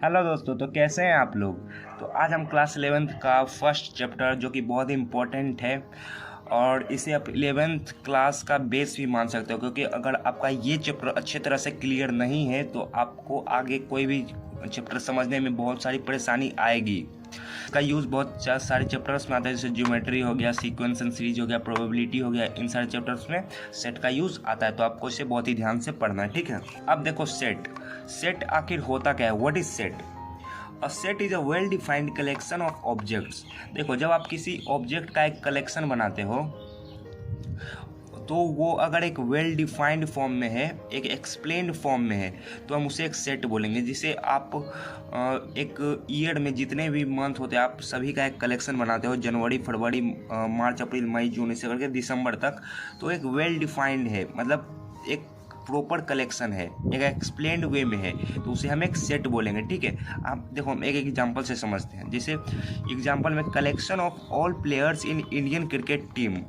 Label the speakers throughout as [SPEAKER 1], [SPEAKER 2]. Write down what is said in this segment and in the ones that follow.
[SPEAKER 1] Hello दोस्तों, तो कैसे हैं आप लोग। तो आज हम क्लास 11th का फर्स्ट चैप्टर जो कि बहुत ही इम्पोर्टेंट है और इसे आप 11th क्लास का बेस भी मान सकते हो, क्योंकि अगर आपका ये चैप्टर अच्छे तरह से क्लियर नहीं है तो आपको आगे कोई भी चैप्टर समझने में बहुत सारी परेशानी आएगी। इसका यूज़ बहुत सारे चैप्टर्स में आता है, जैसे ज्योमेट्री हो गया, सीक्वेंस एंड सीरीज हो गया, प्रोबेबिलिटी हो गया। इन सारे चैप्टर्स में सेट का यूज़ आता है, तो आपको इसे बहुत ही ध्यान से पढ़ना है, ठीक है। अब देखो सेट आखिर होता क्या है। What is set? A set is a well defined collection of objects. देखो, जब आप किसी ऑब्जेक्ट का एक कलेक्शन बनाते हो तो वो अगर एक वेल डिफाइंड फॉर्म में है, एक एक्सप्लेन्ड फॉर्म में है, तो हम उसे एक सेट बोलेंगे। जिसे आप एक ईयर में जितने भी मंथ होते हैं आप सभी का एक कलेक्शन बनाते हो, जनवरी, फरवरी, मार्च, अप्रैल, मई, जून से करके दिसंबर तक। तो एक वेल डिफाइंड है, मतलब एक प्रॉपर कलेक्शन है, एक एक्सप्लेन्ड वे में है, तो उसे हम एक सेट बोलेंगे, ठीक है। आप देखो, हम एक एग्जांपल से समझते हैं। जैसे एग्जांपल में collection of all players in Indian cricket team,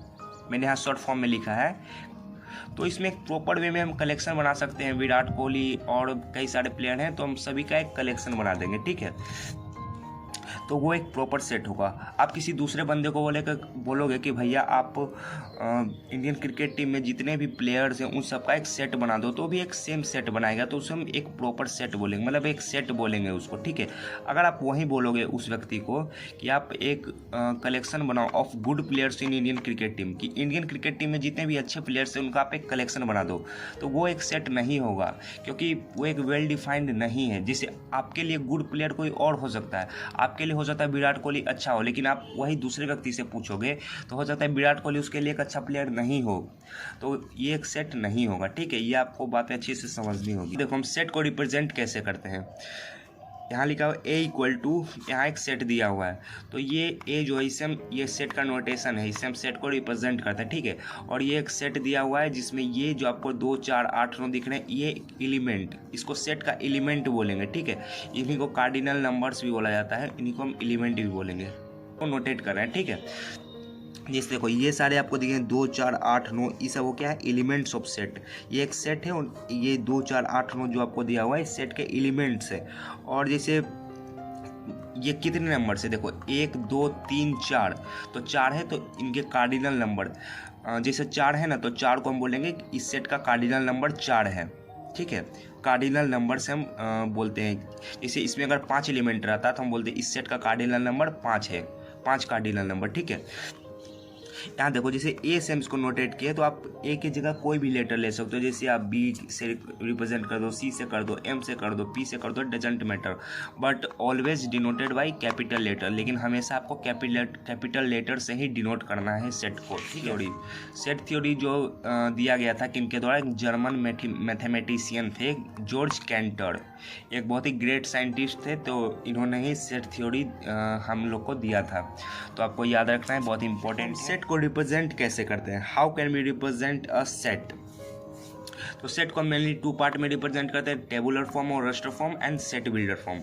[SPEAKER 1] मैंने यहाँ शॉर्ट फॉर्म में लिखा है। तो इसमें एक प्रॉपर वे में हम कलेक्शन बना सकते हैं। विराट कोहली और कई सारे प्लेयर हैं, तो हम सभी का एक कलेक्शन बना देंगे, ठीक है। तो वो एक प्रॉपर सेट होगा। आप किसी दूसरे बंदे को बोलोगे कि भैया आप इंडियन क्रिकेट टीम में जितने भी प्लेयर्स हैं उन सबका एक सेट बना दो, तो भी एक सेम सेट बनाएगा, तो उसे हम एक प्रॉपर सेट बोलेंगे, मतलब एक सेट बोलेंगे उसको, ठीक है। अगर आप वहीं बोलोगे उस व्यक्ति को कि आप एक कलेक्शन बनाओ of good players in Indian cricket team, कि इंडियन क्रिकेट टीम में जितने भी अच्छे प्लेयर्स हैं उनका आप एक कलेक्शन बना दो, तो वो एक सेट नहीं होगा, क्योंकि वो एक वेल डिफाइंड नहीं है। जैसे आपके लिए गुड प्लेयर कोई और हो सकता है, आपके लिए हो सकता है विराट कोहली अच्छा हो, लेकिन आप वही दूसरे व्यक्ति से पूछोगे तो हो सकता है विराट कोहली उसके लिए एक अच्छा प्लेयर नहीं हो, तो ये एक सेट नहीं होगा, ठीक है। ये आपको बातें अच्छे से समझनी होगी। देखो, हम सेट को रिप्रेजेंट कैसे करते हैं। यहाँ लिखा हुआ ए इक्वल टू, यहाँ एक सेट दिया हुआ है, तो ये ए जो है इसे हम, ये सेट का नोटेशन है, इससे हम सेट को रिप्रेजेंट करते हैं, ठीक है। और ये एक सेट दिया हुआ है जिसमें ये जो आपको 2, 4, 8, 9 दिख रहे हैं, ये एलिमेंट, इसको सेट का एलिमेंट बोलेंगे, ठीक है। इन्हीं को कार्डिनल नंबर्स भी बोला जाता है, इन्हीं को हम एलिमेंट भी बोलेंगे, तो नोटेट कर रहे हैं, ठीक है। जैसे देखो, ये सारे आपको दिखे 2, 4, 8, 9, ये सब वो क्या है, एलिमेंट्स ऑफ सेट। ये एक सेट है और ये 2, 4, 8, 9 जो आपको दिया हुआ है सेट के एलिमेंट्स है। और जैसे ये कितने नंबर से, देखो 1, 2, 3, 4, तो 4 है, तो इनके कार्डिनल नंबर जैसे 4 है ना, तो 4 को हम बोलेंगे इस सेट का कार्डिनल नंबर 4 है, ठीक है। कार्डिनल नंबर से हम बोलते हैं। जैसे इसमें अगर 5 एलिमेंट रहता तो हम बोलते हैं इस सेट का कार्डिनल नंबर 5 है, 5 कार्डिनल नंबर, ठीक है। यहाँ देखो, जैसे ए से हम इसको नोटेट किए, तो आप ए की जगह कोई भी लेटर ले सकते हो। जैसे आप बी से रिप्रेजेंट कर दो, सी से कर दो, एम से कर दो, पी से कर दो, doesn't matter, but always denoted by capital letter. लेकिन हमेशा आपको कैपिटल लेटर से ही डिनोट करना है सेट को, ठीक है। सेट थ्योरी जो दिया गया था किनके द्वारा, एक जर्मन मैथमेटिशियन थे, जॉर्ज कैंटर, एक बहुत ही ग्रेट साइंटिस्ट थे, तो इन्होंने ही सेट थ्योरी हम लोग को दिया था, तो आपको याद रखना है, बहुत इंपॉर्टेंट। सेट को रिप्रेजेंट कैसे करते हैं, how can we represent a set. तो सेट को मेनली 2 पार्ट में रिप्रेजेंट करते हैं, टेबुलर फॉर्म और roster form and set builder form.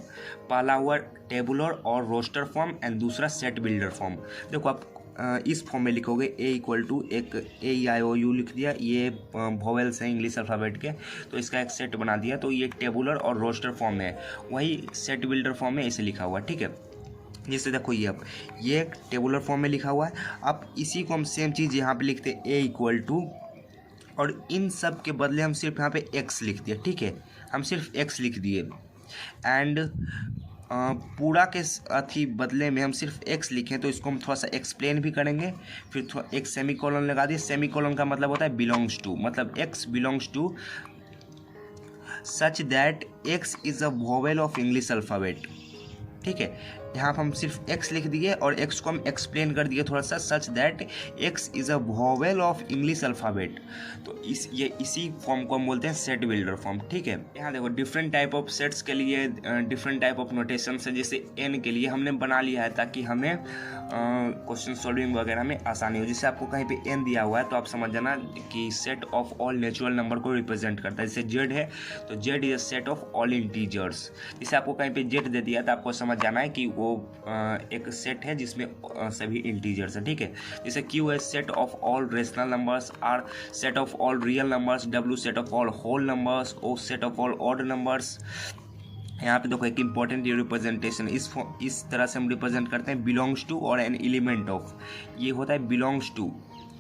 [SPEAKER 1] पहला हुआ टेबुलर और रोस्टर फॉर्म एंड दूसरा सेट बिल्डर फॉर्म। देखो, आप इस फॉर्म में लिखोगे ए इक्वल टू, एक AEIOU लिख दिया, ये वोवेल्स हैं इंग्लिश अल्फ़ाबेट के, तो इसका एक सेट बना दिया, तो ये टेबुलर और रोस्टर फॉर्म में है। वही सेट बिल्डर फॉर्म में ऐसे लिखा हुआ है, ठीक है। जैसे देखो, ये एक टेबुलर फॉर्म में लिखा हुआ है। अब इसी को हम सेम चीज़ यहाँ पे लिखते हैं ए इक्वल टू, और इन सब के बदले हम सिर्फ यहाँ पे एक्स लिख दिए, ठीक है। हम सिर्फ एक्स लिख दिए, एंड पूरा के अथी बदले में हम सिर्फ एक्स लिखें, तो इसको हम थोड़ा सा एक्सप्लेन भी करेंगे। फिर थोड़ा एक सेमीकोलन लगा दिए। सेमीकोलन का मतलब होता है बिलोंग्स टू, मतलब X belongs to such that X is a vowel of English alphabet, ठीक है। यहाँ पर हम सिर्फ एक्स लिख दिए और एक्स को हम एक्सप्लेन कर दिए थोड़ा सा, सच that X is a vowel of English alphabet. तो इसी फॉर्म को हम बोलते हैं सेट बिल्डर फॉर्म, ठीक है। यहाँ देखो, डिफरेंट टाइप ऑफ सेट्स के लिए डिफरेंट टाइप ऑफ नोटेशन है। जैसे एन के लिए हमने बना लिया है ताकि हमें क्वेश्चन सॉल्विंग वगैरह में आसानी हो। जैसे आपको कहीं पे एन दिया हुआ है तो आप समझ जाना कि set of all natural number को रिप्रेजेंट करता है। जैसे जेड है तो Z is a set of all integers. जैसे आपको कहीं पे जेड दे दिया तो आपको समझ जाना है कि वो एक सेट है जिसमें सभी इंटीजर्स है, ठीक है। जैसे क्यू है set of all rational numbers, R set of all real numbers, W set of all whole numbers, O set of all odd numbers, यहाँ पे देखो एक इंपॉर्टेंट रिप्रेजेंटेशन, इस तरह से हम रिप्रेजेंट करते हैं, बिलोंग्स टू और एन एलिमेंट ऑफ। ये होता है बिलोंग्स टू,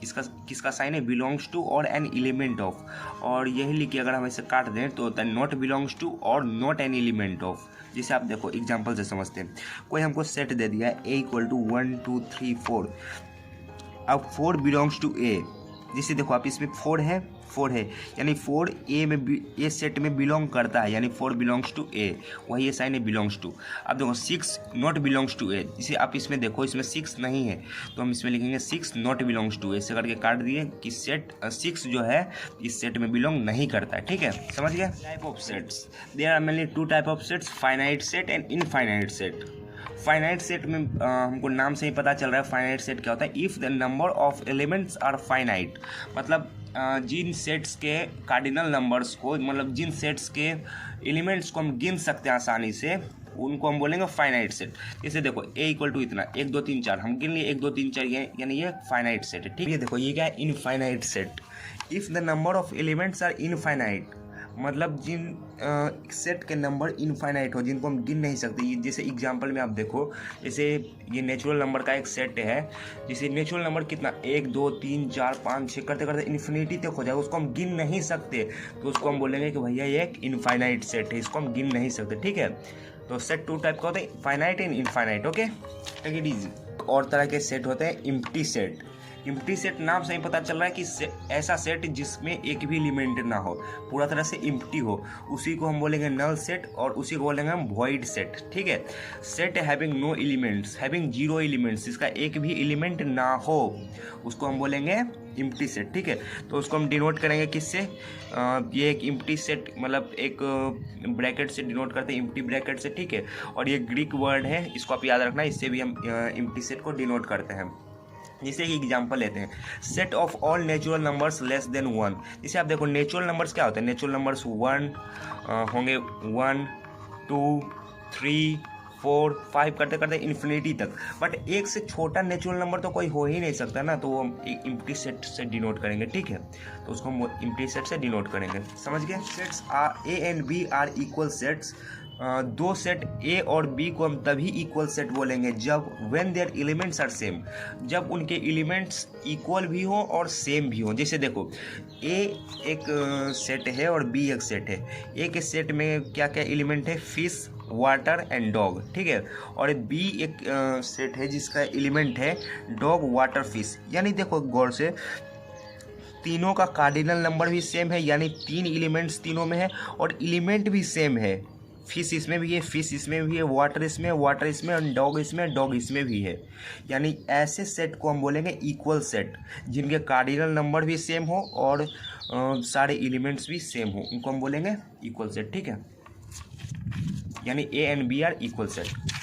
[SPEAKER 1] इसका किसका साइन है, बिलोंग्स टू और एन एलिमेंट ऑफ। और यही लिखिए, अगर हम इसे काट दें तो होता है नॉट बिलोंग्स टू और नॉट एन एलिमेंट ऑफ। जिसे आप देखो एग्जाम्पल से समझते हैं, कोई हमको सेट दे दिया है ए इक्वल टू 1 2 3 4। अब 4 बिलोंग्स टू ए, जिसे देखो आप इसमें 4 है, यानी 4 ए सेट में बिलोंग करता है, यानी 4 बिलोंग्स टू ए, वही ये साइन है बिलोंग्स टू। अब देखो 6 नॉट बिलोंग्स टू ए, जिसे आप इसमें देखो इसमें 6 नहीं है, तो हम इसमें लिखेंगे 6 नॉट बिलोंग्स टू ए, ऐसे करके काट दिए कि सेट 6 जो है इस सेट में बिलोंग नहीं करता है। ठीक है, समझ गया। Type of sets, there are mainly 2 type of sets, finite set and infinite set. Finite set में हमको नाम से ही पता चल रहा है फाइनाइट सेट क्या होता है। If the number of elements are finite, मतलब जिन सेट्स के कार्डिनल नंबर्स को, मतलब जिन सेट्स के एलिमेंट्स को हम गिन सकते हैं आसानी से, उनको हम बोलेंगे फाइनाइट सेट। जैसे देखो ए इक्वल टू इतना 1 2 3 4, हम गिन लिए 1 2 3 4, यानी ये फाइनाइट सेट है। ठीक है, देखो ये क्या है, infinite set. If the number of elements are infinite, मतलब जिन सेट के नंबर इनफाइनाइट हो, जिनको हम गिन नहीं सकते। जैसे एग्जांपल में आप देखो, जैसे ये नेचुरल नंबर का एक सेट है, जैसे नेचुरल नंबर कितना 1 2 3 4 5 6 करते करते इन्फिनिटी तक हो जाएगा, उसको हम गिन नहीं सकते, तो उसको हम बोलेंगे कि भैया ये एक इनफाइनाइट सेट है, इसको हम गिन नहीं सकते। ठीक है, तो सेट 2 टाइप का होता है, finite and infinite. Okay, take it easy. और तरह के सेट होते हैं एम्प्टी सेट। एम्प्टी सेट नाम से ही पता चल रहा है कि ऐसा सेट जिसमें एक भी एलिमेंट ना हो, पूरा तरह से एम्प्टी हो, उसी को हम बोलेंगे नल सेट, और उसी को बोलेंगे हम वॉइड सेट। ठीक है, set having no elements, having 0 elements, जिसका एक भी एलिमेंट ना हो, उसको हम बोलेंगे एम्प्टी सेट। ठीक है, तो उसको हम डिनोट करेंगे किससे, ये एक एम्प्टी सेट, मतलब एक ब्रैकेट से डिनोट करते हैं, एम्प्टी ब्रैकेट से। ठीक है, और ये ग्रीक वर्ड है, इसको आप याद रखना, इससे भी हम एम्प्टी सेट को डिनोट करते हैं। जैसे कि एग्जांपल लेते हैं, set of all natural numbers less than 1। जैसे आप देखो नेचुरल नंबर्स क्या होते हैं, नेचुरल नंबर्स 1 होंगे, 1 2 3 4 5 करते करते इन्फिनिटी तक, बट एक से छोटा नेचुरल नंबर तो कोई हो ही नहीं सकता ना, तो वो हम एक एम्प्टी सेट से डिनोट करेंगे। ठीक है, तो उसको हम एम्प्टी सेट से डिनोट करेंगे। समझ गए। Sets are A and B are equal sets, 2 set A और बी को हम तभी इक्वल सेट बोलेंगे जब when their elements are same, जब उनके एलिमेंट्स इक्वल भी हो और सेम भी हो। जैसे देखो ए एक सेट है और बी एक सेट है, ए के सेट में क्या क्या एलिमेंट है, फिश वाटर एंड डॉग। ठीक है, और बी एक सेट है जिसका एलिमेंट है डॉग वाटर फिश। यानी देखो गौर से, तीनों का कार्डिनल नंबर भी सेम है, यानी 3 एलिमेंट्स तीनों में है, और एलिमेंट भी सेम है, फिश इसमें भी है, फिश इसमें भी है, वाटर इसमें, वाटर इसमें, और डॉग इसमें, डॉग इसमें भी है। यानी ऐसे सेट को हम बोलेंगे इक्वल सेट, जिनके कार्डिनल नंबर भी सेम हो और सारे एलिमेंट्स भी सेम हो, उनको हम बोलेंगे इक्वल सेट। ठीक है, यानी A and B are equal set.